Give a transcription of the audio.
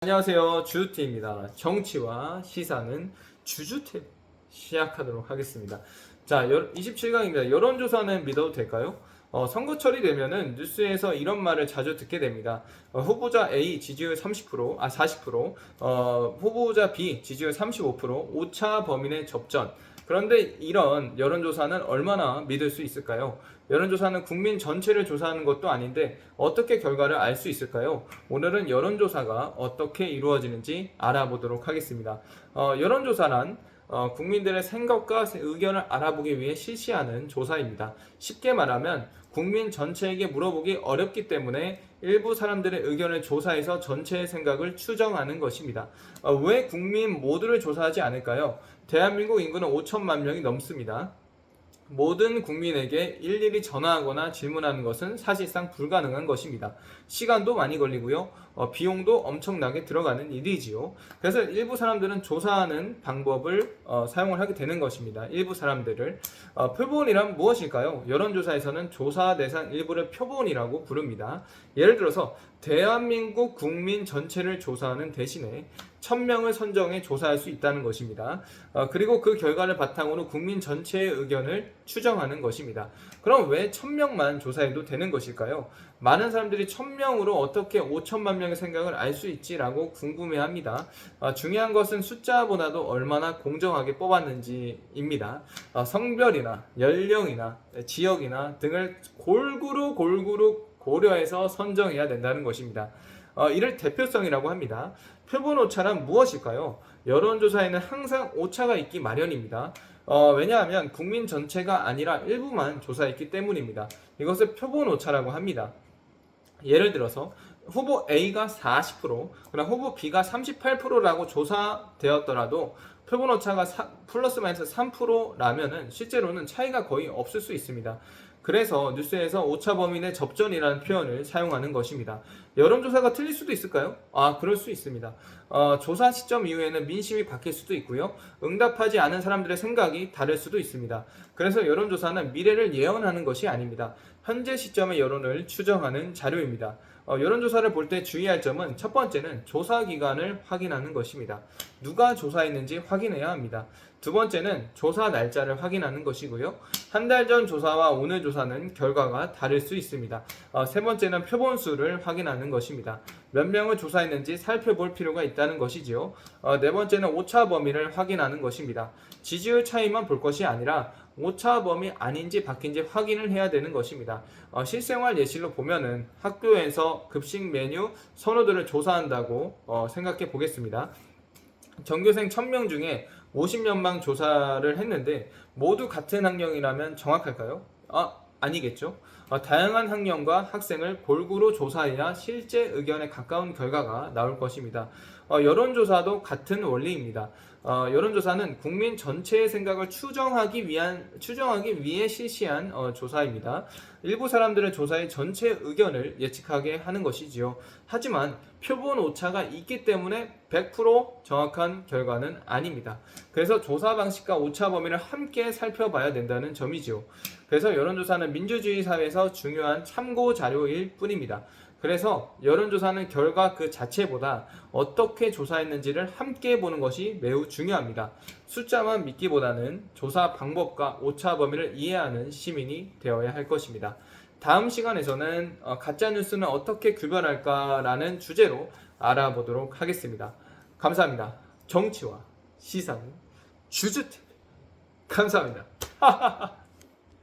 안녕하세요. 주주티입니다. 정치와 시사는 주주티 시작하도록 하겠습니다. 자, 27강입니다. 여론조사는 믿어도 될까요? 선거철이 되면은 뉴스에서 이런 말을 자주 듣게 됩니다. 후보자 A 지지율 40%, 후보자 B 지지율 35%, 오차 범인의 접전. 그런데 이런 여론조사는 얼마나 믿을 수 있을까요? 여론조사는 국민 전체를 조사하는 것도 아닌데 어떻게 결과를 알 수 있을까요? 오늘은 여론조사가 어떻게 이루어지는지 알아보도록 하겠습니다. 여론조사란 국민들의 생각과 의견을 알아보기 위해 실시하는 조사입니다. 쉽게 말하면 국민 전체에게 물어보기 어렵기 때문에 일부 사람들의 의견을 조사해서 전체의 생각을 추정하는 것입니다. 왜 국민 모두를 조사하지 않을까요? 대한민국 인구는 5천만 명이 넘습니다. 모든 국민에게 일일이 전화하거나 질문하는 것은 사실상 불가능한 것입니다. 시간도 많이 걸리고요. 비용도 엄청나게 들어가는 일이지요. 그래서 일부 사람들은 조사하는 방법을 사용을 하게 되는 것입니다. 일부 사람들을. 표본이란 무엇일까요? 여론조사에서는 조사 대상 일부를 표본이라고 부릅니다. 예를 들어서 대한민국 국민 전체를 조사하는 대신에 1000명을 선정해 조사할 수 있다는 것입니다. 그리고 그 결과를 바탕으로 국민 전체의 의견을 추정하는 것입니다. 그럼 왜 1000명만 조사해도 되는 것일까요? 많은 사람들이 1000명으로 어떻게 5천만 명의 생각을 알 수 있지라고 궁금해합니다. 중요한 것은 숫자보다도 얼마나 공정하게 뽑았는지입니다. 성별이나 연령이나 지역이나 등을 골고루 고려해서 선정해야 된다는 것입니다. 이를 대표성이라고 합니다. 표본 오차란 무엇일까요? 여론조사에는 항상 오차가 있기 마련입니다. 왜냐하면 국민 전체가 아니라 일부만 조사했기 때문입니다. 이것을 표본 오차라고 합니다. 예를 들어서 후보 A가 40%, 그럼 후보 B가 38%라고 조사되었더라도 표본 오차가 플러스 마이너스 3%라면은 실제로는 차이가 거의 없을 수 있습니다. 그래서 뉴스에서 오차 범인의 접전이라는 표현을 사용하는 것입니다. 여론조사가 틀릴 수도 있을까요? 그럴 수 있습니다. 조사 시점 이후에는 민심이 바뀔 수도 있고요. 응답하지 않은 사람들의 생각이 다를 수도 있습니다. 그래서 여론조사는 미래를 예언하는 것이 아닙니다. 현재 시점의 여론을 추정하는 자료입니다. 여론조사를 볼 때 주의할 점은 첫 번째는 조사 기간을 확인하는 것입니다. 누가 조사했는지 확인해야 합니다. 두 번째는 조사 날짜를 확인하는 것이고요. 한 달 전 조사와 오늘 조사는 결과가 다를 수 있습니다. 세 번째는 표본수를 확인하는 것입니다. 몇 명을 조사했는지 살펴볼 필요가 있다는 것이지요. 네 번째는 오차 범위를 확인하는 것입니다. 지지율 차이만 볼 것이 아니라 오차 범위 아닌지 바뀐지 확인을 해야 되는 것입니다. 실생활 예시로 보면은 학교에서 급식 메뉴 선호도를 조사한다고 생각해 보겠습니다. 전교생 1000명 중에 50명만 조사를 했는데 모두 같은 학년이라면 정확할까요? 아니겠죠. 다양한 학년과 학생을 골고루 조사해야 실제 의견에 가까운 결과가 나올 것입니다. 여론조사도 같은 원리입니다. 여론조사는 국민 전체의 생각을 추정하기 위해 실시한 조사입니다. 일부 사람들은 조사의 전체 의견을 예측하게 하는 것이지요. 하지만 표본 오차가 있기 때문에 100% 정확한 결과는 아닙니다. 그래서 조사 방식과 오차 범위를 함께 살펴봐야 된다는 점이지요. 그래서 여론조사는 민주주의 사회에서 중요한 참고 자료일 뿐입니다. 그래서 여론조사는 결과 그 자체보다 어떻게 조사했는지를 함께 보는 것이 매우 중요합니다. 숫자만 믿기보다는 조사 방법과 오차 범위를 이해하는 시민이 되어야 할 것입니다. 다음 시간에서는 가짜뉴스는 어떻게 구별할까라는 주제로 알아보도록 하겠습니다. 감사합니다. 정치와 시사는 주주TV. 감사합니다.